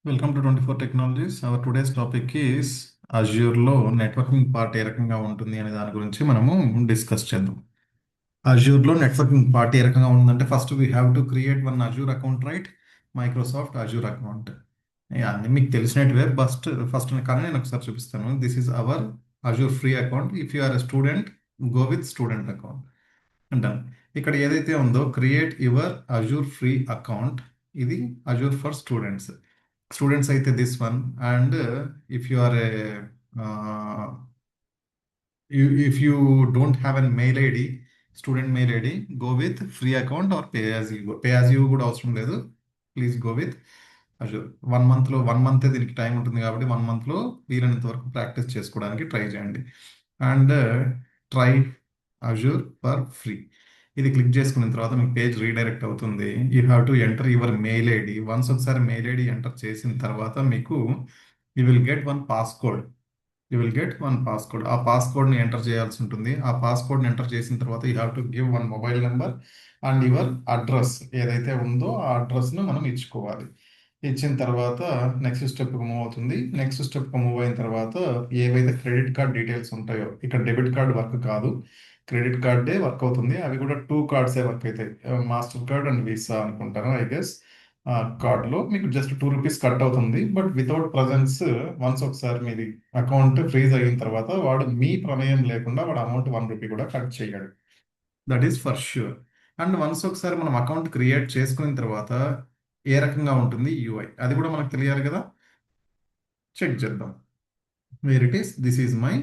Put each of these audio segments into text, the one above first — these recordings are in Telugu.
Welcome to 24 technologies. Our today's topic is అజ్యూర్లో నెట్వర్కింగ్ పార్ట్ ఏ రకంగా ఉంటుంది అనే దాని గురించి మనము డిస్కస్ చేద్దాం. అజ్యూర్లో నెట్వర్కింగ్ పార్ట్ ఏ రకంగా ఉందంటే first we have to create one Azure account, right? Microsoft Azure account. అన్ని మీకు తెలిసినట్టువే. ఫస్ట్ కానీ నేను ఒకసారి చూపిస్తాను. This is our Azure free account. If you are a student, go with student account అంటాను. ఇక్కడ ఏదైతే ఉందో create your Azure free account, ఇది అజ్యూర్ ఫర్ స్టూడెంట్స్. స్టూడెంట్స్ అయితే this one. And if you are a if you don't have an mail ID, student mail ID, go with free account or pay as you. Pay as you కూడా అవసరం లేదు. Please go with Azure. 1 మంత్లో 1 మంత్ దీనికి టైం ఉంటుంది కాబట్టి 1 మంత్లో వీలైనంత వరకు ప్రాక్టీస్ చేసుకోవడానికి ట్రై చేయండి. And try Azure for free. ఇది క్లిక్ చేసుకున్న తర్వాత మీకు పేజ్ రీడైరెక్ట్ అవుతుంది. You have to enter your mail ID. Once ఒకసారి మెయిల్ ఐడి ఎంటర్ చేసిన తర్వాత మీకు you will get one passcode. ఆ పాస్కోడ్ని ఎంటర్ చేయాల్సి ఉంటుంది. ఆ పాస్కోడ్ని ఎంటర్ చేసిన తర్వాత you have to give one mobile number and your address ఏదైతే ఉందో ఆ అడ్రస్ను మనం ఇచ్చుకోవాలి. ఇచ్చిన తర్వాత నెక్స్ట్ స్టెప్కి మూవ్ అవుతుంది. నెక్స్ట్ స్టెప్కి మూవ్ అయిన తర్వాత ఏవైతే క్రెడిట్ కార్డ్ డీటెయిల్స్ ఉంటాయో, ఇక్కడ డెబిట్ కార్డ్ వర్క్ కాదు, క్రెడిట్ కార్డే వర్క్ అవుతుంది. అవి కూడా 2 కార్డ్సే వర్క్ అవుతాయి, మాస్టర్ కార్డ్ అండ్ వీసా అనుకుంటాను ఐ గెస్. కార్డ్లో మీకు జస్ట్ రూ 2 కట్ అవుతుంది. బట్ వితౌట్ ప్రజెన్స్, వన్స్ ఒకసారి మీది అకౌంట్ ఫ్రీజ్ అయిన తర్వాత వాడు మీ ప్రమేయం లేకుండా వాడు అమౌంట్ రూ 1 కూడా కట్ చేయడు. That is for sure. And once ఒకసారి మనం అకౌంట్ క్రియేట్ చేసుకున్న తర్వాత ఏ రకంగా ఉంటుంది యూఐ, అది కూడా మనకు తెలియాలి కదా. చెక్ చేద్దాం. Where it is, this is my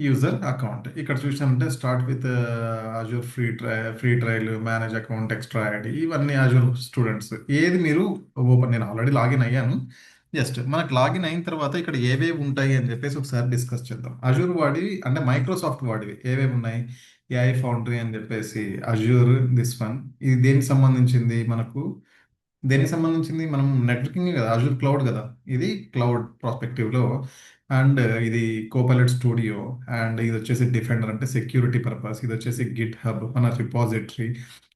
user account. ఇక్కడ చూసామంటే start with Azure free trial, manage account, extra ID, ఇవన్నీ అజూర్ స్టూడెంట్స్. ఏది మీరు ఓపెన్, నేను ఆల్రెడీ లాగిన్ అయ్యాను. జస్ట్ మనకు లాగిన్ అయిన తర్వాత ఇక్కడ ఏవేవి ఉంటాయి అని చెప్పేసి ఒకసారి డిస్కస్ చేద్దాం. అజూర్ వాడివి అంటే మైక్రోసాఫ్ట్ వాడివి ఏవేవి ఉన్నాయి, ఏఐ ఫౌండరీ అని చెప్పేసి అజూర్ దిస్ వన్. ఇది దేనికి సంబంధించింది మనం నెట్వర్కింగ్ కదా, అజూర్ క్లౌడ్ కదా. ఇది క్లౌడ్ ప్రాస్పెక్టివ్లో. అండ్ ఇది కోపైలట్ స్టూడియో. అండ్ ఇది వచ్చేసి డిఫెండర్ అంటే సెక్యూరిటీ పర్పస్. ఇది వచ్చేసి గిట్ హబ్ మన రిపాజిటరీ.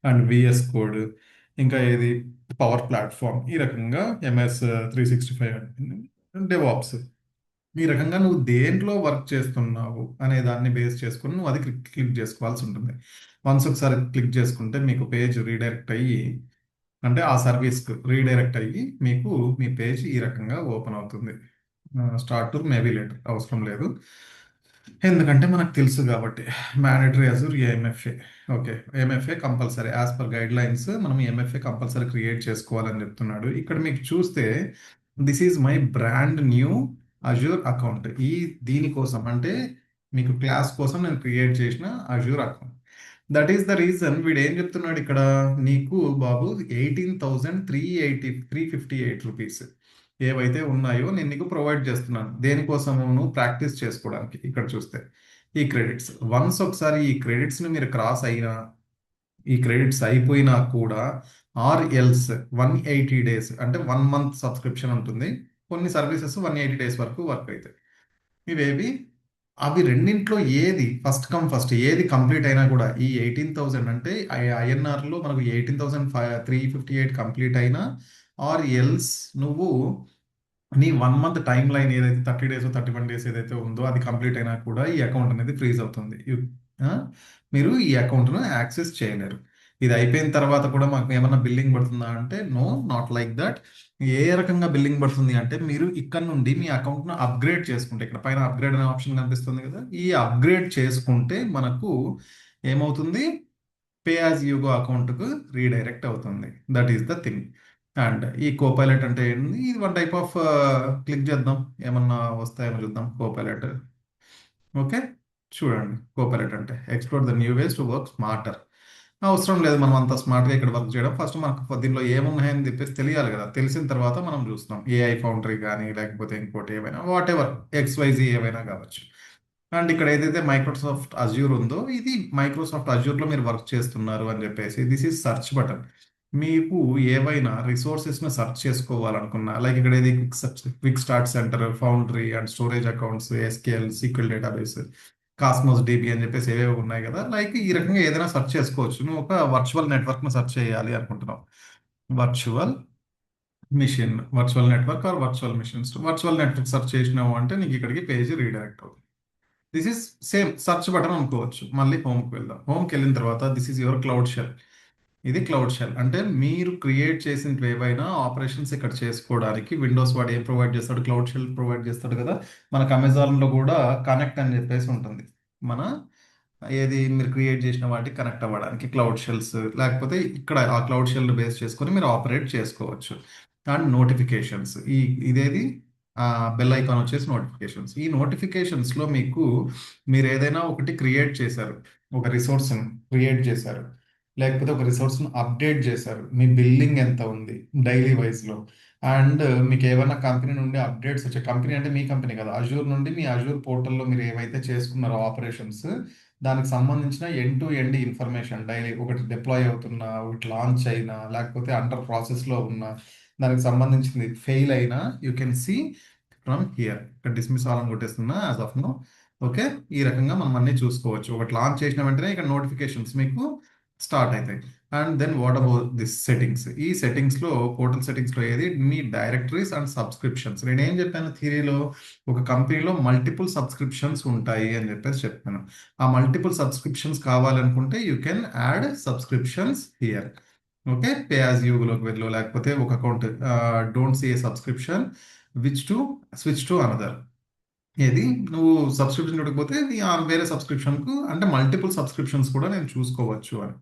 And VS code. ఇంకా ఇది పవర్ ప్లాట్ఫామ్. ఈ రకంగా MS 365 డెవాప్స్. ఈ రకంగా నువ్వు దేంట్లో వర్క్ చేస్తున్నావు అనే దాన్ని బేస్ చేసుకుని నువ్వు అది క్లిక్ చేసుకోవాల్సి ఉంటుంది. వన్స్ ఒకసారి క్లిక్ చేసుకుంటే మీకు పేజ్ రీడైరెక్ట్ అయ్యి, అంటే ఆ సర్వీస్కి రీడైరెక్ట్ అయ్యి మీకు మీ పేజ్ ఈ రకంగా ఓపెన్ అవుతుంది. స్టార్ట్ టు మేబీ లేటర్ అవసరం లేదు, ఎందుకంటే మనకు తెలుసు కాబట్టి. Mandatory Azure a MFA. Okay, MFA compulsory as per guidelines మనం ఎంఎఫ్ఏ కంపల్సరీ క్రియేట్ చేసుకోవాలని చెప్తున్నాడు. ఇక్కడ మీకు చూస్తే this is my brand new Azure account. దీనికోసం అంటే మీకు క్లాస్ కోసం నేను క్రియేట్ చేసిన Azure account. That is the reason వీడు ఏం చెప్తున్నాడు ఇక్కడ, నీకు బాబు 18,358 రూపీస్ ఏవైతే ఉన్నాయో నేను నీకు ప్రొవైడ్ చేస్తున్నాను. దేనికోసము, నువ్వు ప్రాక్టీస్ చేసుకోవడానికి. ఇక్కడ చూస్తే ఈ క్రెడిట్స్, వన్స్ ఒకసారి ఈ క్రెడిట్స్ని మీరు క్రాస్ అయినా, ఈ క్రెడిట్స్ అయిపోయినా కూడా, ఆర్ ఎల్స్ 180 days అంటే 1 month సబ్స్క్రిప్షన్ ఉంటుంది. కొన్ని సర్వీసెస్ 180 days వరకు వర్క్ అవుతాయి. ఇవేవి అవి రెండింట్లో ఏది ఫస్ట్ కమ్ ఫస్ట్, ఏది కంప్లీట్ అయినా కూడా ఈ 18,000 అంటే ఐఎన్ఆర్లో మనకు 18,358 కంప్లీట్ అయినా, ఆర్ ఎల్స్ నువ్వు నీ 1 month టైం లైన్ ఏదైతే 30 days 31 days ఏదైతే ఉందో అది కంప్లీట్ అయినా కూడా ఈ అకౌంట్ అనేది ఫ్రీజ్ అవుతుంది. ఆ, మీరు ఈ అకౌంట్ను యాక్సెస్ చేయలేరు. ఇది అయిపోయిన తర్వాత కూడా మాకు ఏమన్నా బిల్లింగ్ పడుతుందా అంటే నో, నాట్ లైక్ దట్. ఏ రకంగా బిల్లింగ్ పడుతుంది అంటే మీరు ఇక్కడ నుండి మీ అకౌంట్ను అప్గ్రేడ్ చేసుకుంటే, ఇక్కడ పైన అప్గ్రేడ్ అనే ఆప్షన్ కనిపిస్తుంది కదా, ఈ అప్గ్రేడ్ చేసుకుంటే మనకు ఏమవుతుంది, పే యాజ్ యూగో అకౌంట్కు రీడైరెక్ట్ అవుతుంది. That is the thing. And ఈ కోపైలట్ అంటే ఏంటి, ఇది వన్ టైప్ ఆఫ్, క్లిక్ చేద్దాం ఏమన్నా వస్తాయేమో చూద్దాం. కోపైలట్, ఓకే, చూడండి. కోపైలట్ అంటే explore the new ways to work smarter. అవసరం లేదు మనం అంత స్మార్ట్గా ఇక్కడ వర్క్ చేయడం. ఫస్ట్ మనకు దీనిలో ఏమున్నాయని చెప్పేసి తెలియాలి కదా. తెలిసిన తర్వాత మనం చూస్తాం. ఏఐ ఫౌండరీ కానీ లేకపోతే ఇంకోటి ఏమైనా, వాట్ ఎవర్ XYZ ఏమైనా కావచ్చు. అండ్ ఇక్కడ ఏదైతే మైక్రోసాఫ్ట్ అజ్యూర్ ఉందో, ఇది మైక్రోసాఫ్ట్ అజ్యూర్లో మీరు వర్క్ చేస్తున్నారు అని చెప్పేసి దిస్ ఈజ్ సర్చ్ బటన్. మీకు ఏవైనా రిసోర్సెస్ను సెర్చ్ చేసుకోవాలనుకున్నా, లైక్ ఇక్కడ ఇది quick start centre, foundry and storage accounts, SQL, SQL database, cosmos DB అని చెప్పేసి ఏవేవి ఉన్నాయి కదా, లైక్ ఈ రకంగా ఏదైనా సెర్చ్ చేసుకోవచ్చు. నువ్వు ఒక వర్చువల్ నెట్వర్క్ను సెర్చ్ చేయాలి అనుకుంటున్నావు. Virtual machine virtual network or virtual machines. Virtual network search చేసినావు అంటే నీకు ఇక్కడికి పేజ్ రీడైరెక్ట్ అవుతుంది. This is same search button అనుకోవచ్చు. మళ్ళీ హోమ్కి వెళ్దాం. హోమ్కి వెళ్ళిన తర్వాత this is your cloud shell. ఇది క్లౌడ్ షెల్ అంటే మీరు క్రియేట్ చేసిన ఏవైనా ఆపరేషన్స్ ఇక్కడ చేసుకోవడానికి విండోస్ వాడు ఏం ప్రొవైడ్ చేస్తాడు, క్లౌడ్ షెల్ ప్రొవైడ్ చేస్తాడు కదా. మనకు అమెజాన్లో కూడా కనెక్ట్ అని చెప్పేసి ఉంటుంది. మన ఏది మీరు క్రియేట్ చేసిన వాటికి కనెక్ట్ అవ్వడానికి క్లౌడ్ షెల్స్, లేకపోతే ఇక్కడ ఆ క్లౌడ్ షెల్ బేస్ చేసుకొని మీరు ఆపరేట్ చేసుకోవచ్చు. అండ్ నోటిఫికేషన్స్ ఇదేది బెల్ ఐకాన్ వచ్చేసి నోటిఫికేషన్స్. ఈ నోటిఫికేషన్స్లో మీకు మీరు ఏదైనా ఒకటి క్రియేట్ చేశారు, ఒక రిసోర్స్ని క్రియేట్ చేశారు, లేకపోతే ఒక రిసోర్స్ని అప్డేట్ చేశారు, మీ బిల్లింగ్ ఎంత ఉంది డైలీ వైజ్లో, అండ్ మీకు ఏమైనా కంపెనీ నుండి అప్డేట్స్ వచ్చాయి. కంపెనీ అంటే మీ కంపెనీ కదా, అజూర్ నుండి మీ అజూర్ పోర్టల్లో మీరు ఏవైతే చేసుకున్నారో ఆపరేషన్స్, దానికి సంబంధించిన end to end information daily ఒకటి డిప్లాయ్ అవుతున్నా, ఒకటి లాంచ్ అయినా, లేకపోతే అండర్ ప్రాసెస్లో ఉన్న, దానికి సంబంధించింది ఫెయిల్ అయినా you can see from here. ఇక్కడ డిస్మిస్ ఆల్ అని కొట్టేస్తున్నా యాజ్ ఆఫ్ నో. ఓకే, ఈ రకంగా మనం అన్ని చూసుకోవచ్చు. ఒకటి లాంచ్ చేసిన వెంటనే ఇక్కడ నోటిఫికేషన్స్ మీకు స్టార్ట్ అవుతాయి. And then what about this settings. ఈ సెట్టింగ్స్లో పోర్టల్ సెట్టింగ్స్లో ఏది మీ డైరెక్టరీస్ అండ్ సబ్స్క్రిప్షన్స్. నేనేం చెప్పాను థియరీలో, ఒక కంపెనీలో మల్టిపుల్ సబ్స్క్రిప్షన్స్ ఉంటాయి అని చెప్పేసి చెప్పాను. ఆ మల్టిపుల్ సబ్స్క్రిప్షన్స్ కావాలనుకుంటే you can add subscriptions here. Okay, pay as యూలోకి వెళ్ళు, లేకపోతే ఒక account don't see a subscription which to switch to another. ఏది నువ్వు సబ్స్క్రిప్షన్ చూడకపోతే వేరే సబ్స్క్రిప్షన్కు అంటే మల్టిపుల్ సబ్స్క్రిప్షన్స్ కూడా నేను చూసుకోవచ్చు అని.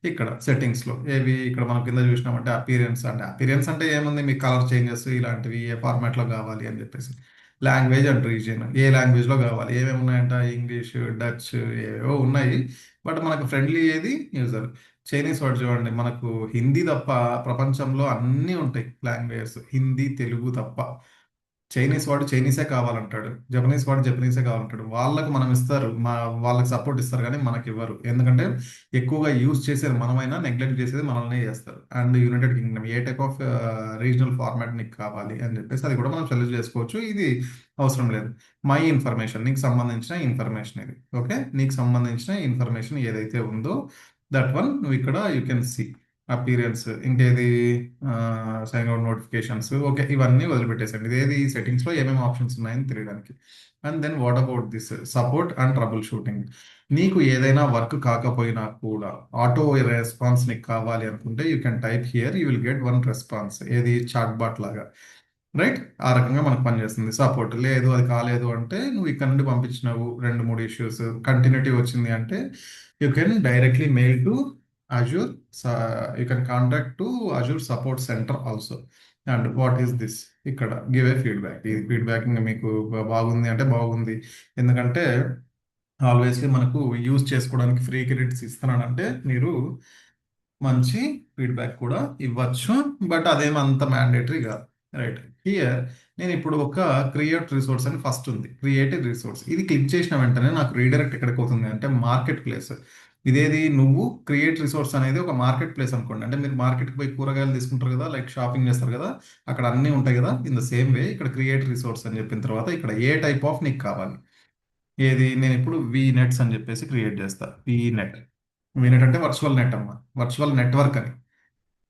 ఇక్కడ సెట్టింగ్స్లో ఏవి ఇక్కడ మనం కింద చూసినామంటే అపీరియన్స్. అంటే అపీరియన్స్ అంటే ఏముంది, మీ కలర్ చేంజెస్ ఇలాంటివి ఏ ఫార్మాట్లో కావాలి అని చెప్పేసి. లాంగ్వేజ్ అండ్ రీజియన్, ఏ లాంగ్వేజ్లో కావాలి, ఏమేమి ఉన్నాయంట, ఇంగ్లీష్, డచ్, ఏవో ఉన్నాయి. బట్ మనకు ఫ్రెండ్లీ ఏది యూజర్. చైనీస్ వర్డ్ చూడండి, మనకు హిందీ తప్ప ప్రపంచంలో అన్నీ ఉంటాయి లాంగ్వేజెస్, హిందీ తెలుగు తప్ప. చైనీస్ వాడు చైనీసే కావాలంటాడు, జపనీస్ వాడు జపనీసే కావాలంటాడు. వాళ్ళకి మనం ఇస్తారు, వాళ్ళకి సపోర్ట్ ఇస్తారు కానీ మనకి ఇవ్వరు. ఎందుకంటే ఎక్కువగా యూజ్ చేసేది మనమైనా నెగ్లెక్ట్ చేసేది మనల్నే చేస్తారు. And United Kingdom A type of regional format నీకు కావాలి అని చెప్పేసి అది కూడా మనం సెలెక్ట్ చేసుకోవచ్చు. ఇది అవసరం లేదు. మై ఇన్ఫర్మేషన్, నీకు సంబంధించిన ఇన్ఫర్మేషన్ ఇది. ఓకే, నీకు సంబంధించిన ఇన్ఫర్మేషన్ ఏదైతే ఉందో దట్ వన్ నువ్వు ఇక్కడ యూ కెన్ సీ. అపీరియన్స్, ఇంకేది సైన్ అవుట్ నోటిఫికేషన్స్. ఓకే, ఇవన్నీ వదిలిపెట్టేసండి. ఇదేది సెట్టింగ్స్లో ఏమేమి ఆప్షన్స్ ఉన్నాయని తెలియడానికి. And then what about this support and troubleshooting. నీకు ఏదైనా వర్క్ కాకపోయినా కూడా ఆటో రెస్పాన్స్ నీకు కావాలి అనుకుంటే you can type here, you will get one response. ఏది చాట్ బాట్ లాగా, రైట్. ఆ రకంగా మనకు పనిచేస్తుంది. సపోర్ట్ లేదు, అది కాలేదు అంటే నువ్వు ఇక్కడ నుండి పంపించినావు 2-3 ఇష్యూస్ కంటిన్యూటీ వచ్చింది అంటే you can directly mail to Azure. You can contact to Azure support centre also. And what is this, ఇక్కడ గివ్ ఏ ఫీడ్బ్యాక్. ఈ ఫీడ్బ్యాక్ ఇంకా మీకు బాగుంది అంటే బాగుంది, ఎందుకంటే ఆల్వేస్లీ మనకు యూజ్ చేసుకోవడానికి ఫ్రీ క్రెడిట్స్ ఇస్తున్నానంటే మీరు మంచి ఫీడ్బ్యాక్ కూడా ఇవ్వచ్చు. బట్ అదేమంత మ్యాండేటరీ కాదు, రైట్. హియర్ నేను ఇప్పుడు ఒక క్రియేట్ రిసోర్స్ అని ఫస్ట్ ఉంది, క్రియేటివ్ రిసోర్స్. ఇది క్లిక్ చేసిన వెంటనే నాకు రీడైరెక్ట్ ఎక్కడికి అవుతుంది అంటే మార్కెట్ ప్లేస్. ఇదేది నువ్వు క్రియేట్ రిసోర్స్ అనేది ఒక మార్కెట్ ప్లేస్ అనుకోండి. అంటే మీరు మార్కెట్కి పోయి కూరగాయలు తీసుకుంటారు కదా, లైక్ షాపింగ్ చేస్తారు కదా, అక్కడ అన్నీ ఉంటాయి కదా. ఇన్ ద సేమ్ వే ఇక్కడ క్రియేట్ రిసోర్స్ అని చెప్పిన తర్వాత ఇక్కడ ఏ టైప్ ఆఫ్ నీకు కావాలి. ఏది నేను ఇప్పుడు వి నెట్స్ అని చెప్పేసి క్రియేట్ చేస్తా. వి నెట్, వి నెట్ అంటే వర్చువల్ నెట్ అమ్మా, వర్చువల్ నెట్వర్క్ అని.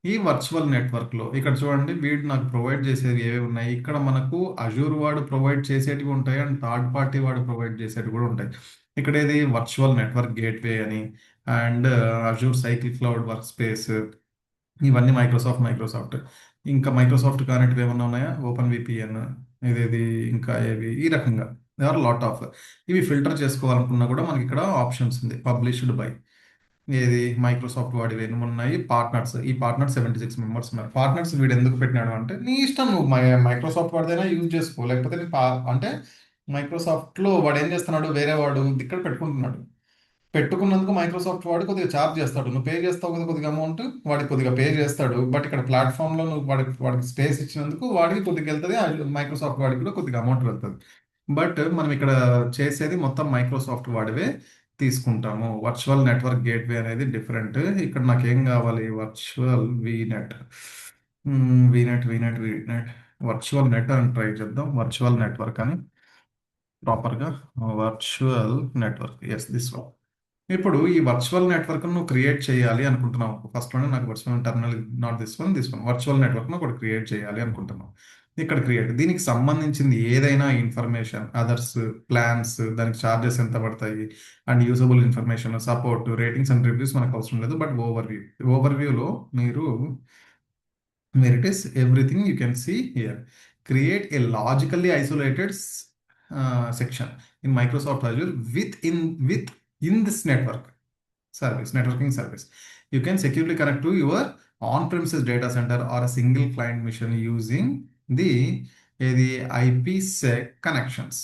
ఈ వర్చువల్ నెట్వర్క్లో ఇక్కడ చూడండి వీడు నాకు ప్రొవైడ్ చేసేవి ఏవి ఉన్నాయి. ఇక్కడ మనకు అజూర్ వాడు ప్రొవైడ్ చేసేటివి ఉంటాయి, అండ్ థర్డ్ పార్టీ వాడు ప్రొవైడ్ చేసేటివి కూడా ఉంటాయి. ఇక్కడ ఏది వర్చువల్ నెట్వర్క్ గేట్వే అని, and Azure cycle cloud work space, ఇవన్నీ మైక్రోసాఫ్ట్. ఇంకా మైక్రోసాఫ్ట్ కానెక్టివ్ ఏమన్నా ఉన్నాయా, ఓపెన్ విపిఎన్, ఇదేది ఇంకా ఏవి, ఈ రకంగా దే ఆర్ లాట్ ఆఫ్. ఇవి ఫిల్టర్ చేసుకోవాలనుకున్నా కూడా మనకి ఇక్కడ ఆప్షన్స్ ఉంది. పబ్లిష్డ్ బై, ఏది మైక్రోసాఫ్ట్ వాడివి ఎన్ని ఉన్నాయి, పార్ట్నర్స్. ఈ పార్ట్నర్స్ 76 మెంబర్స్ ఉన్నారు. పార్ట్నర్స్ వీడు ఎందుకు పెట్టినాడు అంటే నీ ఇష్టం, నువ్వు మైక్రోసాఫ్ట్ వాడిదైనా యూజ్ చేసుకో, లేకపోతే అంటే మైక్రోసాఫ్ట్లో వాడు ఏం చేస్తున్నాడు, వేరే వాడు ఇక్కడ పెట్టుకుంటున్నాడు. పెట్టుకున్నందుకు మైక్రోసాఫ్ట్ వాడు కొద్దిగా ఛార్జ్ చేస్తాడు. నువ్వు పే చేస్తావు కదా కొద్దిగా అమౌంట్, వాడికి కొద్దిగా పే చేస్తాడు. బట్ ఇక్కడ ప్లాట్ఫామ్లో నువ్వు వాడికి స్పేస్ ఇచ్చినందుకు వాడికి కొద్దిగా వెళ్తుంది, మైక్రోసాఫ్ట్ వాడికి కూడా కొద్దిగా అమౌంట్ వెళ్తుంది. బట్ మనం ఇక్కడ చేసేది మొత్తం మైక్రోసాఫ్ట్ వాడివే తీసుకుంటాము. వర్చువల్ నెట్వర్క్ గేట్వే అనేది డిఫరెంట్. ఇక్కడ నాకు ఏం కావాలి, virtual VNet, VNet virtual net అని ట్రై చేద్దాం. వర్చువల్ నెట్వర్క్ అని ప్రాపర్గా, virtual network, yes this one. ఇప్పుడు ఈ వర్చువల్ నెట్వర్క్ నువ్వు క్రియేట్ చేయాలి అనుకుంటున్నావు. ఫస్ట్ లోనే నాకు virtual terminal, not this one virtual network ఒకటి క్రియేట్ చేయాలి అనుకుంటున్నావు. ఇక్కడ క్రియేట్, దీనికి సంబంధించింది ఏదైనా ఇన్ఫర్మేషన్, అదర్స్, ప్లాన్స్, దానికి చార్జెస్ ఎంత పడతాయి, and usable information, support, ratings and reviews మనకు అవసరం లేదు. బట్ ఓవర్వ్యూలో మీరు where it is everything you can see here. Create a logically isolated section in Microsoft Azure within this networking service. You can securely connect to your on-premises data center or a single client mission using the IPsec connections,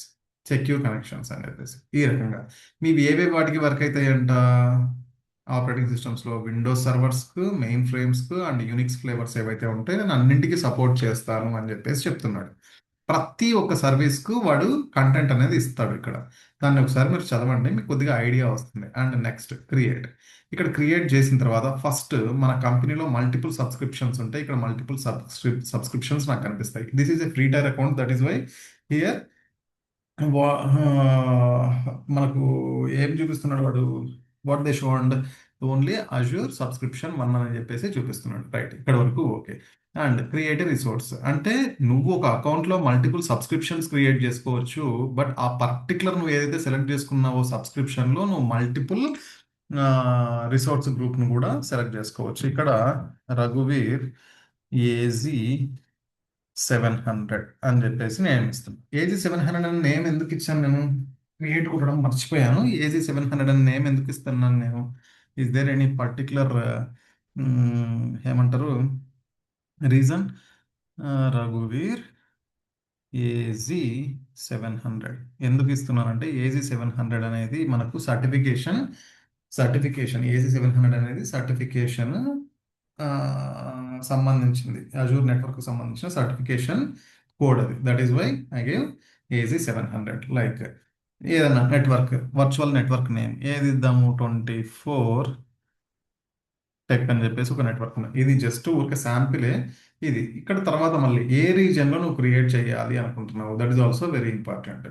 secure connections అని చెప్పేసి ఈ రకంగా మీవి ఏవే వాటికి వర్క్ అవుతాయంట. ఆపరేటింగ్ సిస్టమ్స్లో విండోస్ సర్వర్స్కు, మెయిన్ ఫ్రేమ్స్కు అండ్ యూనిక్స్ ఫ్లేవర్స్ ఏవైతే ఉంటాయో నేను అన్నింటికి సపోర్ట్ చేస్తాను అని చెప్పేసి చెప్తున్నాడు. ప్రతి ఒక్క సర్వీస్కు వాడు కంటెంట్ అనేది ఇస్తాడు ఇక్కడ. దాన్ని ఒకసారి మీరు చదవండి, మీకు కొద్దిగా ఐడియా వస్తుంది. And next create. ఇక్కడ క్రియేట్ చేసిన తర్వాత ఫస్ట్ మన కంపెనీలో మల్టిపుల్ సబ్స్క్రిప్షన్స్ ఉంటాయి. ఇక్కడ మల్టిపుల్ సబ్స్క్రిప్షన్స్ నాకు కనిపిస్తాయి. This is a free tier account, that is why here మనకు ఏం చూపిస్తున్నాడు వాడు, what they show and only Azure subscription 1 అని చెప్పేసి చూపిస్తున్నాడు. రైట్, ఇక్కడ వరకు ఓకే. అండ్ క్రియేట్ రిసోర్స్ అంటే నువ్వు ఒక అకౌంట్లో మల్టిపుల్ సబ్స్క్రిప్షన్స్ క్రియేట్ చేసుకోవచ్చు. బట్ ఆ పర్టికులర్ నువ్వు ఏదైతే సెలెక్ట్ చేసుకున్నావో సబ్స్క్రిప్షన్లో నువ్వు మల్టిపుల్ రిసోర్స్ గ్రూప్ను కూడా సెలెక్ట్ చేసుకోవచ్చు. ఇక్కడ రఘువీర్ ఏజీ 700 అని చెప్పేసి నేను ఇస్తాను. ఏజీ 700 అని నేమ్ ఎందుకు ఇచ్చాను నేను, క్రియేట్ కొట్టడం మర్చిపోయాను. ఏజీ 700 అని నేమ్ ఎందుకు ఇస్తున్నాను నేను, ఈజ్ దేర్ ఎనీ పర్టికులర్ ఏమంటారు రీజన్. రఘువీర్ ఏజీ 700 ఎందుకు ఇస్తున్నానంటే ఏజీ 700 అనేది మనకు సర్టిఫికేషన్ ఏజీ 700 అనేది సర్టిఫికేషన్ సంబంధించింది, అజూర్ నెట్వర్క్ సంబంధించిన సర్టిఫికేషన్ కోడ్ అది. That is why I gave AZ 700. Like ఏదైనా నెట్వర్క్, వర్చువల్ నెట్వర్క్ నేమ్ ఏది ఇద్దాము, 24 టెక్ అని చెప్పేసి ఒక నెట్వర్క్ ఉంది. ఇది జస్ట్ ఒక శాంపిలే ఇది. ఇక్కడ తర్వాత మళ్ళీ ఏ రీజియన్లో నువ్వు క్రియేట్ చేయాలి అనుకుంటున్నావు, that is also very important.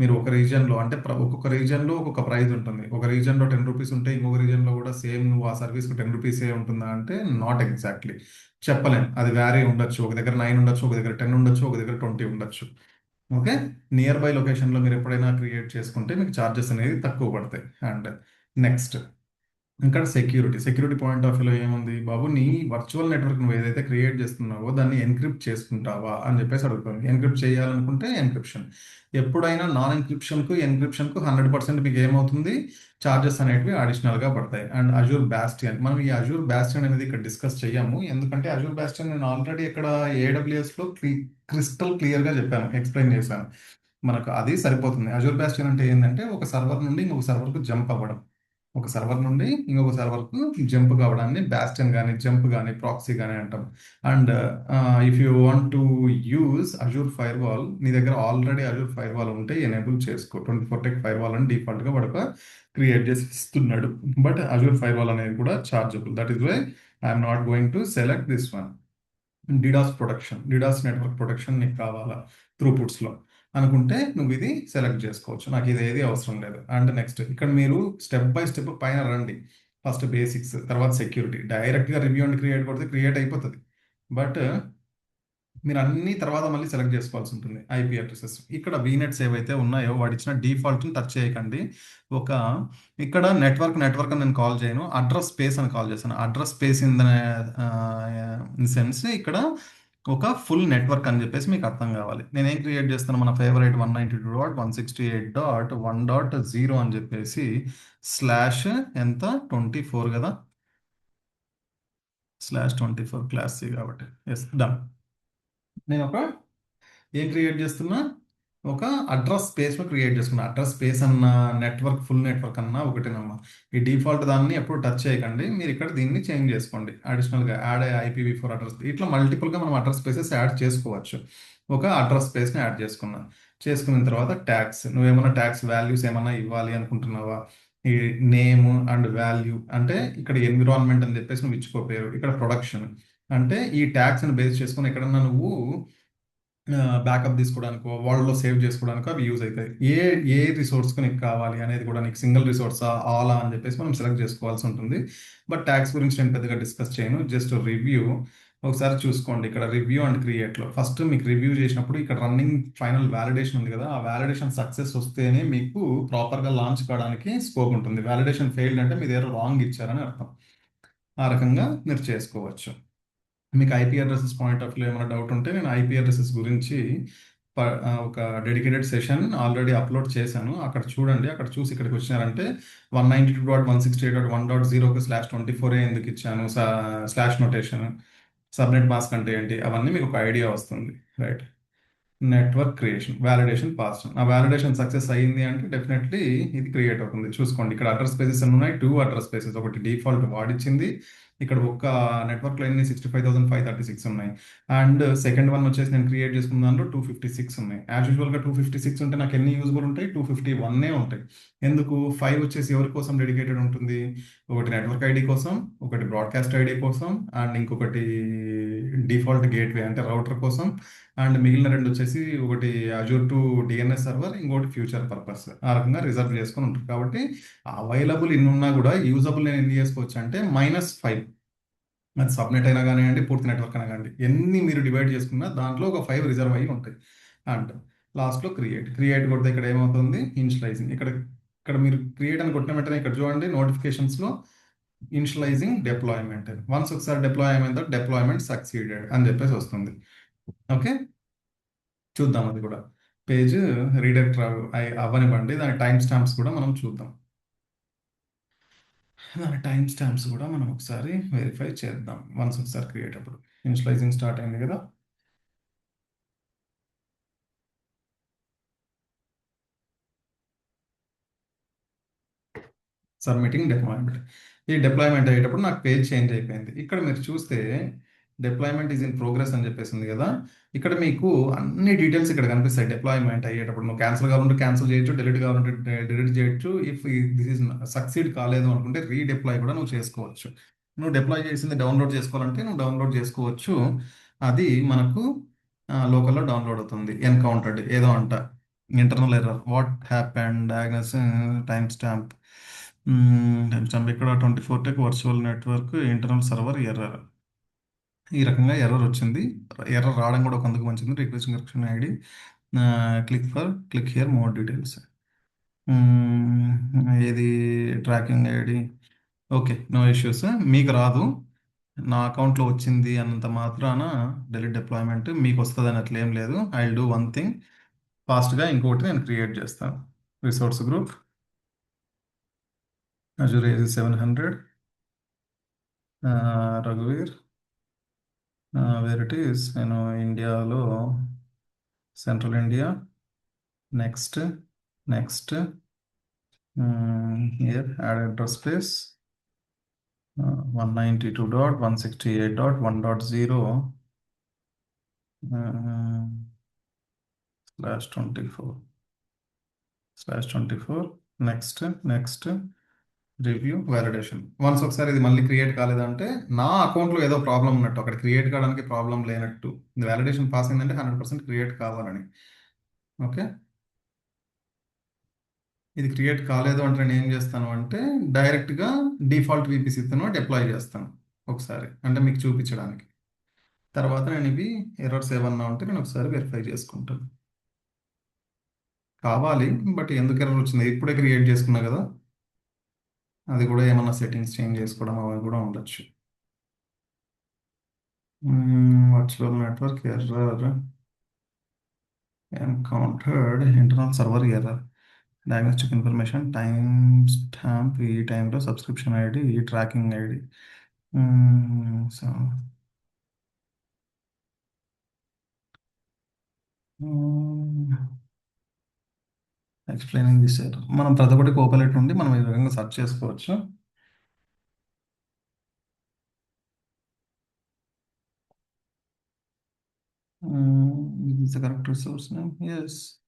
మీరు ఒక రీజియన్లో అంటే ఒక్కొక్క రీజియన్లో ఒక్కొక్క ప్రైస్ ఉంటుంది. ఒక రీజియన్లో 10 రూపీస్ ఉంటే ఇంకొక రీజియన్లో కూడా సేమ్ నువ్వు ఆ సర్వీస్కి 10 రూపీసే ఉంటుందా అంటే నాట్ ఎగ్జాక్ట్లీ, చెప్పలేం. అది వ్యారీ ఉండొచ్చు. ఒక దగ్గర 9 ఉండొచ్చు, ఒక దగ్గర 10 ఉండొచ్చు, ఒక దగ్గర 20 ఉండొచ్చు. ఓకే, నియర్ బై లొకేషన్లో మీరు ఎప్పుడైనా క్రియేట్ చేసుకుంటే మీకు ఛార్జెస్ అనేది తక్కువ పడతాయి. అండ్ నెక్స్ట్ ఇక్కడ సెక్యూరిటీ పాయింట్ ఆఫ్ వ్యూలో ఏముంది బాబు, నీ వర్చువల్ నెట్వర్క్ నువ్వు ఏదైతే క్రియేట్ చేస్తున్నావో దాన్ని ఎన్క్రిప్ట్ చేసుకుంటావా అని చెప్పేసి అడుగుతాను. ఎన్క్రిప్ట్ చేయాలనుకుంటే ఎన్క్రిప్షన్. ఎప్పుడైనా నాన్ ఎన్క్రిప్షన్కు 100% మీకు ఏమవుతుంది, ఛార్జెస్ అనేవి అడిషనల్గా పడతాయి. అండ్ అజూర్ బ్యాస్టియన్, మనం ఈ అజూర్ బ్యాస్టియన్ అనేది ఇక్కడ డిస్కస్ చేయము. ఎందుకంటే అజూర్ బ్యాస్టియన్ నేను ఆల్రెడీ ఇక్కడ ఏడబ్ల్యూఎస్లో క్రిస్టల్ క్లియర్గా చెప్పాను, ఎక్స్ప్లెయిన్ చేశాను. మనకు అది సరిపోతుంది. అజూర్ బ్యాస్టియన్ అంటే ఏంటంటే ఒక సర్వర్ నుండి ఇంకొక సర్వర్కు జంప్ అవ్వడం, ఒక సర్వర్ నుండి ఇంకొక సర్వర్కు జంప్ కావడాన్ని బ్యాస్టియన్ కానీ జంప్ కానీ ప్రాక్సీ కానీ అంటాం. And if you want to use Azure fire wall, నీ దగ్గర ఆల్రెడీ అజూర్ ఫైర్ వాల్ ఉంటే ఎనేబుల్ చేసుకో. 24 టెక్ ఫైర్ వాల్ అని డిఫాల్ట్గా పడక క్రియేట్ చేసి ఇస్తున్నాడు. బట్ అజూర్ ఫైర్ వాల్ అనేది కూడా chargeable. That is why I'm not going to select this one. DDoS network protection నీకు కావాలా త్రూపుట్స్లో అనుకుంటే నువ్వు ఇది సెలెక్ట్ చేసుకోవచ్చు. నాకు ఇది ఏది అవసరం లేదు. అండ్ నెక్స్ట్ ఇక్కడ మీరు స్టెప్ బై స్టెప్ పైన రండి. ఫస్ట్ బేసిక్స్, తర్వాత సెక్యూరిటీ. డైరెక్ట్గా రివ్యూ అండ్ క్రియేట్ కొడితే క్రియేట్ అయిపోతుంది. బట్ మీరు అన్ని తర్వాత మళ్ళీ సెలెక్ట్ చేసుకోవాల్సి ఉంటుంది. ఐపీ అడ్రసెస్, ఇక్కడ వీనెట్స్ ఏవైతే ఉన్నాయో వాడి ఇచ్చిన డిఫాల్ట్ని టచ్ చేయకండి. ఇక్కడ నెట్వర్క్ అని నేను కాల్ చేయను, అడ్రస్ స్పేస్ అని కాల్ చేస్తాను. అడ్రస్ స్పేస్ ఇన్ సెన్స్ ఇక్కడ ఒక ఫుల్ నెట్వర్క్ అని చెప్పేసి మీకు అర్థం కావాలి. నేనేం క్రియేట్ చేస్తాను, మన ఫేవరెట్ 192.168.1.0 అని చెప్పేసి స్లాష్ ఎంత 24 కదా, /24 క్లాస్ సి కాబట్టి ఎస్ డన్. నేను ఏం క్రియేట్ చేస్తున్నా, ఒక అడ్రస్ స్పేస్లో క్రియేట్ చేసుకున్నా. అడ్రస్ స్పేస్ అన్న నెట్వర్క్, ఫుల్ నెట్వర్క్ అన్న ఒకటేనమ్మా. ఈ డిఫాల్ట్ దాన్ని ఎప్పుడు టచ్ చేయకండి. మీరు ఇక్కడ దీన్ని చేంజ్ చేసుకోండి. అడిషనల్గా యాడ్ IPv4 అడ్రస్, ఇట్లా మల్టిపుల్గా మనం అడ్రస్ స్పేసెస్ యాడ్ చేసుకోవచ్చు. ఒక అడ్రస్ స్పేస్ని యాడ్ చేసుకున్న తర్వాత ట్యాగ్స్, నువ్వేమన్నా ట్యాగ్స్ వాల్యూస్ ఏమన్నా ఇవ్వాలి అనుకుంటున్నావా, ఈ నేమ్ అండ్ వాల్యూ అంటే ఇక్కడ ఎన్విరాన్మెంట్ అని చెప్పేసి నువ్వు ఇచ్చుకోపోయారు. ఇక్కడ ప్రొడక్షన్ అంటే ఈ ట్యాగ్స్ని బేస్ చేసుకుని ఎక్కడన్నా నువ్వు బ్యాకప్ తీసుకోవడానికో, వరల్డ్‌లో సేవ్ చేసుకోవడానికో అవి యూజ్ అయితాయి. ఏ ఏ రిసోర్స్‌కి నీకు కావాలి అనేది కూడా నీకు సింగిల్ రిసోర్సా, ఆలా అని చెప్పేసి మనం సెలెక్ట్ చేసుకోవాల్సి ఉంటుంది. బట్ ట్యాగ్స్ గురించి నేను పెద్దగా డిస్కస్ చేయను. జస్ట్ రివ్యూ ఒకసారి చూసుకోండి. ఇక్కడ రివ్యూ అండ్ క్రియేట్‌లో ఫస్ట్ మీకు రివ్యూ చేసినప్పుడు ఇక్కడ రన్నింగ్ ఫైనల్ వాలిడేషన్ ఉంది కదా! ఆ వాలిడేషన్ సక్సెస్ వస్తేనే మీకు ప్రాపర్‌గా లాంచ్ కావడానికి స్కోప్ ఉంటుంది. వాలిడేషన్ ఫెయిల్డ్ అంటే మీ దగ్గర రాంగ్ ఇచ్చారని అర్థం. ఆ రకంగా మీరు చేసుకోవచ్చు. మీకు IP addresses point of view ఏమైనా డౌట్ ఉంటే నేను ఐపీ అడ్రసెస్ గురించి ఒక డెడికేటెడ్ సెషన్ ఆల్రెడీ అప్లోడ్ చేశాను. అక్కడ చూడండి. అక్కడ చూసి ఇక్కడికి వచ్చినారంటే 192.168.1.0కి /24 ఎందుకు ఇచ్చాను, స్లాష్ నోటేషన్, సబ్నెట్ మాస్క్ అంటే ఏంటి, అవన్నీ మీకు ఒక ఐడియా వస్తుంది. Right. Network creation, validation pass. ఆ వాలిడేషన్ సక్సెస్ అయ్యింది అంటే డెఫినెట్లీ ఇది క్రియేట్ అవుతుంది. చూసుకోండి ఇక్కడ అడ్రస్ స్పేసెస్ ఉన్నాయి. 2 అడ్రస్ స్పేసెస్, ఒకటి డిఫాల్ట్ వాడిచ్చింది. ఇక్కడ ఒక్క నెట్వర్క్లో ఎన్ని 65,536 ఉన్నాయి. అండ్ సెకండ్ వన్ వచ్చేసి నేను క్రియేట్ చేసుకున్న దాంట్లో 256 ఉన్నాయి. యాజ్ యూజువల్గా 256 ఉంటే నాకు ఎన్ని యూజబుల్ ఉంటాయి? 251 ఉంటాయి. ఎందుకు? 5 వచ్చేసి ఎవరి కోసం డెడికేటెడ్ ఉంటుంది? ఒకటి నెట్వర్క్ ఐడి కోసం, ఒకటి బ్రాడ్కాస్ట్ ఐడి కోసం, అండ్ ఇంకొకటి డిఫాల్ట్ గేట్వే అంటే రౌటర్ కోసం, అండ్ మిగిలిన రెండు వచ్చేసి ఒకటి అజూర్ టు డిఎన్ఎస్ సర్వర్, ఇంకోటి ఫ్యూచర్ పర్పస్. ఆ రకంగా రిజర్వ్ చేసుకొని ఉంటారు. కాబట్టి అవైలబుల్ ఇన్ని ఉన్నా కూడా యూజబుల్ నేను ఎన్ని చేసుకోవచ్చు అంటే -5. అది సబ్నెట్ అయినా కానివ్వండి, పూర్తి నెట్వర్క్ అయినా కానివ్వండి, ఎన్ని మీరు డివైడ్ చేసుకున్నా దాంట్లో ఒక 5 రిజర్వ్ అయ్యి ఉంటాయి. అండ్ లాస్ట్లో క్రియేట్ కొడితే ఇక్కడ ఏమవుతుంది? ఇనిషియలైజింగ్. ఇక్కడ ఇక్కడ మీరు క్రియేట్ అని కొట్టిన వెంటనే ఇక్కడ చూడండి నోటిఫికేషన్స్లో ఇనిషియలైజింగ్ డిప్లాయ్మెంట్. వన్స్ ఒకసారి డిప్లాయ్ అయిన తర్వాత డిప్లాయ్మెంట్ సక్సీడెడ్ అని చెప్పేసి వస్తుంది. ఓకే, చూద్దాం అది కూడా. పేజ్ రీడైరెక్ట్ అవ్వనివ్వండి. దాని టైం స్టాంప్స్ కూడా మనం చూద్దాం. దాని టైం స్టాంప్స్ కూడా మనం ఒకసారి వెరిఫై చేద్దాం. వన్స్ ఒకసారి క్రియేట్ అప్పుడు ఇనిషియలైజింగ్ స్టార్ట్ అయింది కదా. Submitting deployment. ఈ డిప్లాయ్మెంట్ అయ్యేటప్పుడు నాకు పేజ్ చేంజ్ అయిపోయింది. ఇక్కడ మీరు చూస్తే డిప్లాయ్మెంట్ ఈజ్ ఇన్ ప్రోగ్రెస్ అని చెప్పేసింది కదా. ఇక్కడ మీకు అన్ని డీటెయిల్స్ ఇక్కడ కనిపిస్తాయి. డిప్లాయ్మెంట్ అయ్యేటప్పుడు నువ్వు క్యాన్సిల్ కావాలంటే క్యాన్సిల్ చేయొచ్చు, డిలీట్ కావాలంటే డిలీట్ చేయొచ్చు. ఇఫ్ దిస్ ఇస్ సక్సీడ్ కాలేదు అనుకుంటే రీడిప్లాయ్ కూడా నువ్వు చేసుకోవచ్చు. నువ్వు డిప్లాయ్ చేసింది డౌన్లోడ్ చేసుకోవాలంటే నువ్వు డౌన్లోడ్ చేసుకోవచ్చు. అది మనకు లోకల్లో డౌన్లోడ్ అవుతుంది. ఎన్కౌంటర్డ్ ఏదో అంట, internal error, what happened, diagnose, time stamp. Time stamp ఇక్కడ 24 tech virtual network internal server error. ఈ రకంగా ఎర్రర్ వచ్చింది. ఎర్రర్ రావడం కూడా ఒక అందుకు మంచిది. Request correction ID, click here more details. ఇది tracking ID. Okay, no issues. మీకు రాదు, నా అకౌంట్లో వచ్చింది అన్నంత మాత్రాన డెలిట్ డిప్లాయ్మెంట్ మీకు వస్తుంది అని అట్లా ఏం లేదు. I will do one thing ఫాస్ట్గా. ఇంకొకటి నేను క్రియేట్ చేస్తాను. రిసోర్స్ గ్రూప్ అజూర్ ఏజీ 700, రఘువీర్, వేర్ ఇట్ ఈస్, నేను ఇండియాలో central India. Next, next, here add address space 192.168.1.0 /24 next, next, review validation. Once ఒకసారి ఇది మళ్ళీ క్రియేట్ కాలేదంటే నా అకౌంట్లో ఏదో ప్రాబ్లం ఉన్నట్టు, అక్కడ క్రియేట్ కావడానికి ప్రాబ్లం లేనట్టు. ఇది వాలిడేషన్ పాస్ అయిందంటే 100% క్రియేట్ కావాలని. ఓకే, ఇది క్రియేట్ కాలేదు అంటే నేను ఏం చేస్తాను అంటే డైరెక్ట్గా డిఫాల్ట్ విపిసితో డిప్లాయ్ చేస్తాను ఒకసారి, అంటే మీకు చూపించడానికి. తర్వాత నేను ఇవి ఎర్రర్స్ ఏమన్నా ఉంటే నేను ఒకసారి వెరిఫై చేసుకుంటాను. కావాలి, బట్ ఎందుకు ఎర్రర్ వచ్చింది? ఇప్పుడే క్రియేట్ చేసుకున్నా కదా, అది కూడా ఏమన్నా సెట్టింగ్స్ చేంజ్ చేసుకోవడం అవి కూడా ఉండొచ్చు. Virtual network error encountered, internal server error, diagnostic information, time stamp, ఈ టైంలో సబ్స్క్రిప్షన్ ఐడి, ఈ tracking ID. So explaining this error, మనం ప్రతి ఒక్కటి కోపలెట్ నుండి మనం ఈ విధంగా సెర్చ్ చేసుకోవచ్చు. Is the correct resource name? Yes.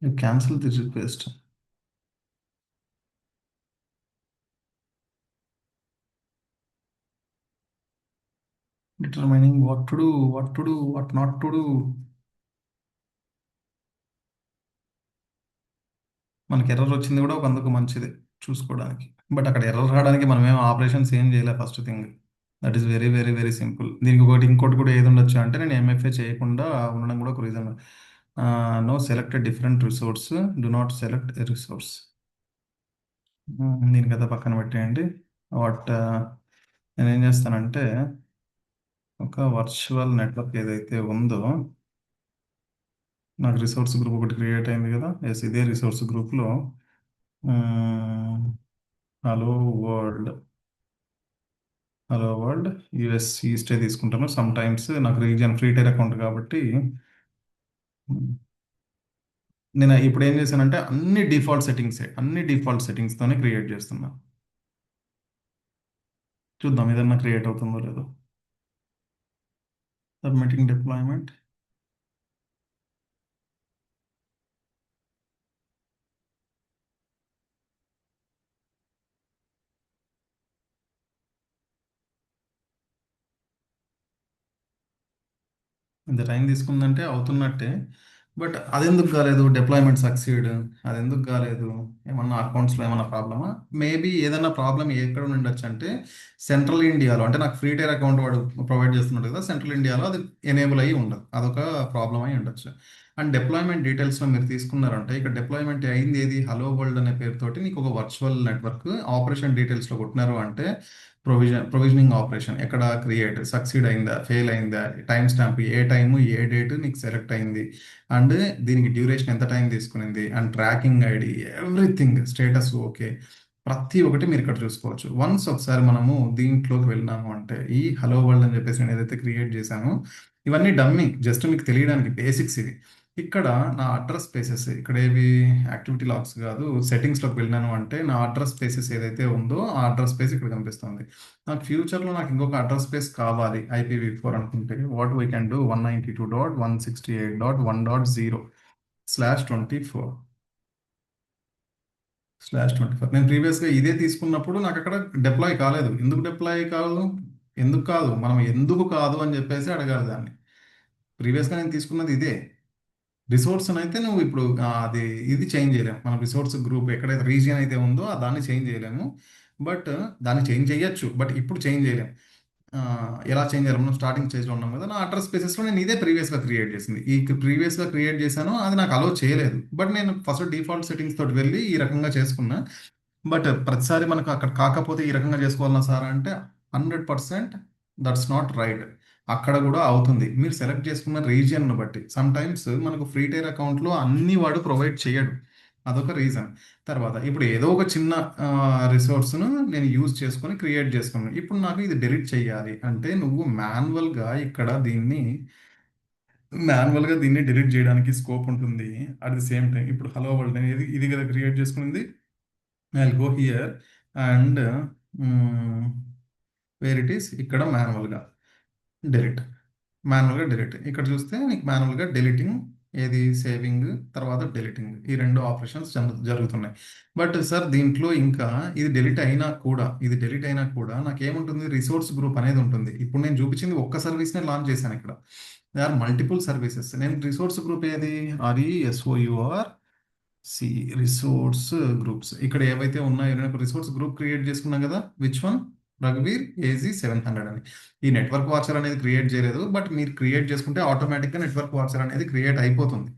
You cancel the request. Determining what to do, what to do, what not to do. మనకి ఎర్రర్ వచ్చింది కూడా ఒక అందుకు మంచిదే చూసుకోవడానికి. బట్ అక్కడ ఎర్రర్ రావడానికి మనం ఏం ఆపరేషన్స్ ఏం చేయలే first thing. That is very very very simple. దీనికి ఇంకోటి కూడా ఏది ఉండొచ్చు అంటే నేను ఎంఎఫ్ఏ చేయకుండా ఉండడం కూడా ఒక reason. No select different resource, do not select a resource. దీని కదా పక్కన పెట్టేయండి. వాట్ నేనేం చేస్తానంటే ఒక వర్చువల్ నెట్వర్క్ ఏదైతే ఉందో, నాకు రిసోర్స్ గ్రూప్ ఒకటి క్రియేట్ అయింది కదా, ఎస్ ఇదే రిసోర్స్ గ్రూప్లో hello world, hello world US ఈస్టే తీసుకుంటాను. సమ్ టైమ్స్ నాకు రీజియన్ ఫ్రీ టైర్ అకౌంట్ కాబట్టి నేను ఇప్పుడు ఏం చేశానంటే అన్ని డిఫాల్ట్ సెట్టింగ్స్తోనే క్రియేట్ చేస్తున్నా. చూద్దాం ఏదన్నా క్రియేట్ అవుతుందో లేదో. Submitting deployment. ఇంత టైం తీసుకుందంటే అవుతున్నట్టే. బట్ అదెందుకు కాలేదు డిప్లాయ్మెంట్ సక్సీడ్? అదెందుకు కాలేదు? ఏమన్నా అకౌంట్స్లో ఏమన్నా ప్రాబ్లమా? మేబీ ఏదైనా ప్రాబ్లం ఎక్కడ ఉండొచ్చు అంటే సెంట్రల్ ఇండియాలో, అంటే నాకు ఫ్రీ టైర్ అకౌంట్ వాడు ప్రొవైడ్ చేస్తున్నాడు కదా, సెంట్రల్ ఇండియాలో అది ఎనేబుల్ అయ్యి ఉండదు. అదొక ప్రాబ్లం అయి ఉండొచ్చు. అండ్ డిప్లాయ్మెంట్ డీటెయిల్స్లో మీరు తీసుకున్నారంటే ఇక్కడ డిప్లాయ్మెంట్ అయింది ఏది, హలో వరల్డ్ అనే పేరుతోటి నీకు ఒక వర్చువల్ నెట్వర్క్ ఆపరేషన్ డీటెయిల్స్లో కొట్టినారు అంటే ప్రొవిజనింగ్ ఆపరేషన్ ఎక్కడ క్రియేట్ సక్సీడ్ అయిందా, ఫెయిల్ అయిందా, టైం స్టాంప్ ఏ టైము ఏ డేట్ నీకు సెలెక్ట్ అయింది, అండ్ దీనికి డ్యూరేషన్ ఎంత టైం తీసుకునింది, and tracking ID, everything status okay, ప్రతి ఒక్కటి మీరు ఇక్కడ చూసుకోవచ్చు. వన్స్ ఒకసారి మనము దీంట్లోకి వెళ్ళినాము అంటే ఈ హలో వరల్డ్ అని చెప్పేసి నేను ఏదైతే క్రియేట్ చేశానో ఇవన్నీ డమ్మింగ్, జస్ట్ మీకు తెలియడానికి బేసిక్స్ ఇవి. ఇక్కడ నా అడ్రస్ స్పేసెస్ ఇక్కడ ఏవి యాక్టివిటీ లాగ్స్ కాదు, సెట్టింగ్స్లోకి వెళ్ళినాను అంటే నా అడ్రస్ స్పేసెస్ ఏదైతే ఉందో ఆ అడ్రస్ స్పేస్ ఇక్కడ కనిపిస్తుంది. నాకు ఫ్యూచర్లో నాకు ఇంకొక అడ్రస్ స్పేస్ కావాలి IPv4 అనుకుంటే వాట్ వీ కెన్ డూ 192.168.1.0/24 /24. నేను ప్రీవియస్గా ఇదే తీసుకున్నప్పుడు నాకు అక్కడ డిప్లాయ్ కాలేదు. ఎందుకు డిప్లాయ్ కాదు, ఎందుకు కాదు, మనం ఎందుకు కాదు అని చెప్పేసి అడగాలి దాన్ని. ప్రీవియస్గా నేను తీసుకున్నది ఇదే రిసోర్స్ అయితే నువ్వు ఇప్పుడు అది ఇది చేంజ్ చేయలేము. మనం రిసోర్స్ గ్రూప్ ఎక్కడైతే రీజియన్ అయితే ఉందో దాన్ని చేంజ్ చేయలేము. బట్ దాన్ని చేంజ్ చేయొచ్చు, బట్ ఇప్పుడు చేంజ్ చేయలేము. ఆ, ఎలా చేంజ్ చేయాలి, మనం స్టార్టింగ్ స్టేజ్లో ఉన్నాం కదా. నా అడ్రస్ స్పేసెస్లో నేను ఇదే ప్రీవియస్గా క్రియేట్ చేసింది, ఈ ప్రీవియస్గా క్రియేట్ చేశాను, అది నాకు అలో చేయలేదు. బట్ నేను ఫస్ట్ డిఫాల్ట్ సెట్టింగ్స్ తోటి వెళ్ళి ఈ రకంగా చేసుకున్నా. బట్ ప్రతిసారి మనకు అక్కడ కాకపోతే ఈ రకంగా చేసుకోవాలన్నా సార్ అంటే 100% దట్స్ నాట్ రైట్. అక్కడ కూడా అవుతుంది మీరు సెలెక్ట్ చేసుకున్న రీజియన్ను బట్టి. సమ్ టైమ్స్ మనకు ఫ్రీ టైర్ అకౌంట్లో అన్ని వాడు ప్రొవైడ్ చేయడు, అదొక రీజన్. తర్వాత ఇప్పుడు ఏదో ఒక చిన్న రిసోర్స్ను నేను యూజ్ చేసుకొని క్రియేట్ చేసుకున్నాను. ఇప్పుడు నాకు ఇది డెలీట్ చేయాలి అంటే నువ్వు మాన్యువల్గా దీన్ని డిలీట్ చేయడానికి స్కోప్ ఉంటుంది. అట్ ది సేమ్ టైం ఇప్పుడు హలో వరల్డ్ నేను ఇది కదా క్రియేట్ చేసుకున్నది. I go here and where it is ఇక్కడ డెలిట్ మాన్యువల్గా డెలిట్. ఇక్కడ చూస్తే నీకు మాన్యువల్గా డెలిటింగ్, ఏది సేవింగ్ తర్వాత డెలిటింగ్, ఈ రెండు ఆపరేషన్స్ జరుగుతున్నాయి. బట్ సార్ దీంట్లో ఇంకా ఇది డెలిట్ అయినా కూడా నాకేముంటుంది, రిసోర్స్ గ్రూప్ అనేది ఉంటుంది. ఇప్పుడు నేను చూపించింది ఒక్క సర్వీస్నే లాంచ్ చేశాను. ఇక్కడ దే ఆర్ మల్టిపుల్ సర్వీసెస్. నేను రిసోర్స్ గ్రూప్ ఏది RESOUR సి రిసోర్స్ గ్రూప్స్ ఇక్కడ ఏవైతే ఉన్నాయో నేను ఒక రిసోర్స్ గ్రూప్ క్రియేట్ చేసుకున్నాను కదా, విచ్ వన్, రఘువీర్ AZ700 అని. ఈ నెట్వర్క్ వాచర్ అనేది క్రియేట్ చేయలేదు, బట్ మీరు క్రియేట్ చేసుకుంటే ఆటోమేటిక్గా నెట్వర్క్ వాచర్ అనేది క్రియేట్ అయిపోతుంది.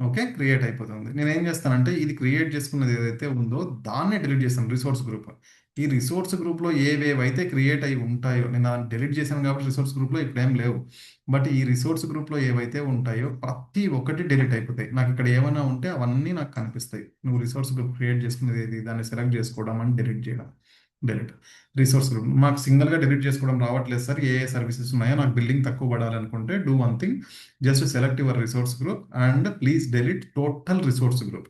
ఓకే, క్రియేట్ అయిపోతుంది. నేను ఏం చేస్తానంటే ఇది క్రియేట్ చేసుకున్నది ఏదైతే ఉందో దాన్నే డిలీట్ చేస్తాను, రిసోర్స్ గ్రూప్. ఈ రిసోర్స్ గ్రూప్లో ఏవేవైతే క్రియేట్ అయి ఉంటాయో నేను డిలీట్ చేశాను కాబట్టి రిసోర్స్ గ్రూప్లో ఇప్పుడేం లేవు. బట్ ఈ రిసోర్స్ గ్రూప్లో ఏవైతే ఉంటాయో ప్రతి ఒక్కటి డిలీట్ అయిపోతాయి. నాకు ఇక్కడ ఏమైనా ఉంటే అవన్నీ నాకు కనిపిస్తాయి. నువ్వు రిసోర్స్ గ్రూప్ క్రియేట్ చేసుకునేది ఏది, దాన్ని సెలెక్ట్ చేసుకోవడం అని డిలీట్ చేయడం. డెలిట్ రిసోర్స్ గ్రూప్ మాకు సింగిల్గా డిలీట్ చేసుకోవడం రావట్లేదు సార్, ఏ సర్వీసెస్ ఉన్నాయో నాకు బిల్డింగ్ తక్కువ పడాలనుకుంటే do one thing, just select your resource group and please delete total resource group.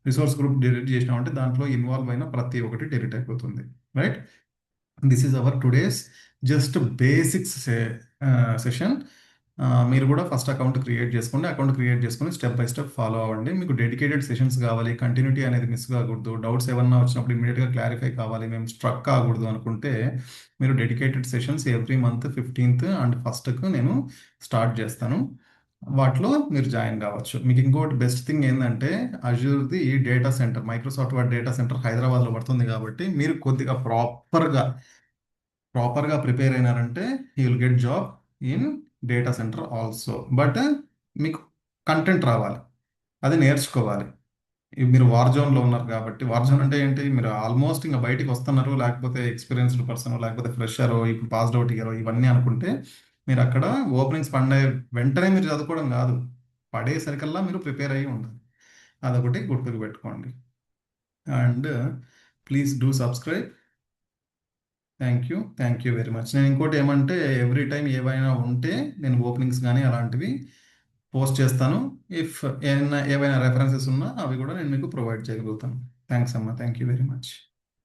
Resource group delete చేసినామంటే దాంట్లో ఇన్వాల్వ్ అయిన ప్రతి ఒక్కటి డిలీట్ అయిపోతుంది. Right, this is our today's just basics session. మీరు కూడా ఫస్ట్ అకౌంట్ క్రియేట్ చేసుకోండి. అకౌంట్ క్రియేట్ చేసుకొని స్టెప్ బై స్టెప్ ఫాలో అవ్వండి. మీకు డెడికేటెడ్ సెషన్స్ కావాలి, కంటిన్యూటీ అనేది మిస్ కాకూడదు, డౌట్స్ ఏమన్నా వచ్చినప్పుడు ఇమీడియట్గా క్లారిఫై కావాలి, మేము స్ట్రక్ కాకూడదు అనుకుంటే మీరు dedicated sessions every month 15th and ఫస్ట్కు నేను స్టార్ట్ చేస్తాను. వాటిలో మీరు జాయిన్ కావచ్చు. మీకు ఇంకోటి బెస్ట్ థింగ్ ఏంటంటే అజూర్ది data center, Microsoft word data center హైదరాబాద్లో పడుతుంది కాబట్టి మీరు కొద్దిగా ప్రాపర్గా ప్రిపేర్ అయినారంటే you will get job in data center also. But మీకు కంటెంట్ రావాలి, అది నేర్చుకోవాలి. మీరు వార్ జోన్లో ఉన్నారు కాబట్టి, వార్ జోన్ అంటే ఏంటి, మీరు ఆల్మోస్ట్ ఇంకా బయటికి వస్తున్నారు, లేకపోతే ఎక్స్పీరియన్స్డ్ పర్సన్, లేకపోతే ఫ్రెషర్, ఇప్పుడు పాస్డ్ అవుట్ అయ్యారో ఇవన్నీ అనుకుంటే మీరు అక్కడ ఓపెనింగ్స్ పడిన వెంటనే మీరు చదువుకోవడం కాదు, పడేసరికల్లా మీరు ప్రిపేర్ అయ్యి ఉండాలి. అదొకటి గుర్తుకు పెట్టుకోండి. And please do subscribe. Thank you very much. నేను ఇంకోటి ఏమంటే ఎవ్రీ టైం ఏవైనా ఉంటే నేను ఓపెనింగ్స్ కానీ అలాంటివి పోస్ట్ చేస్తాను. ఇఫ్ ఏమైనా రెఫరెన్సెస్ ఉన్నా అవి కూడా నేను మీకు ప్రొవైడ్ చేయగలుగుతాను. థ్యాంక్స్ అమ్మా, థ్యాంక్ యూ వెరీ మచ్.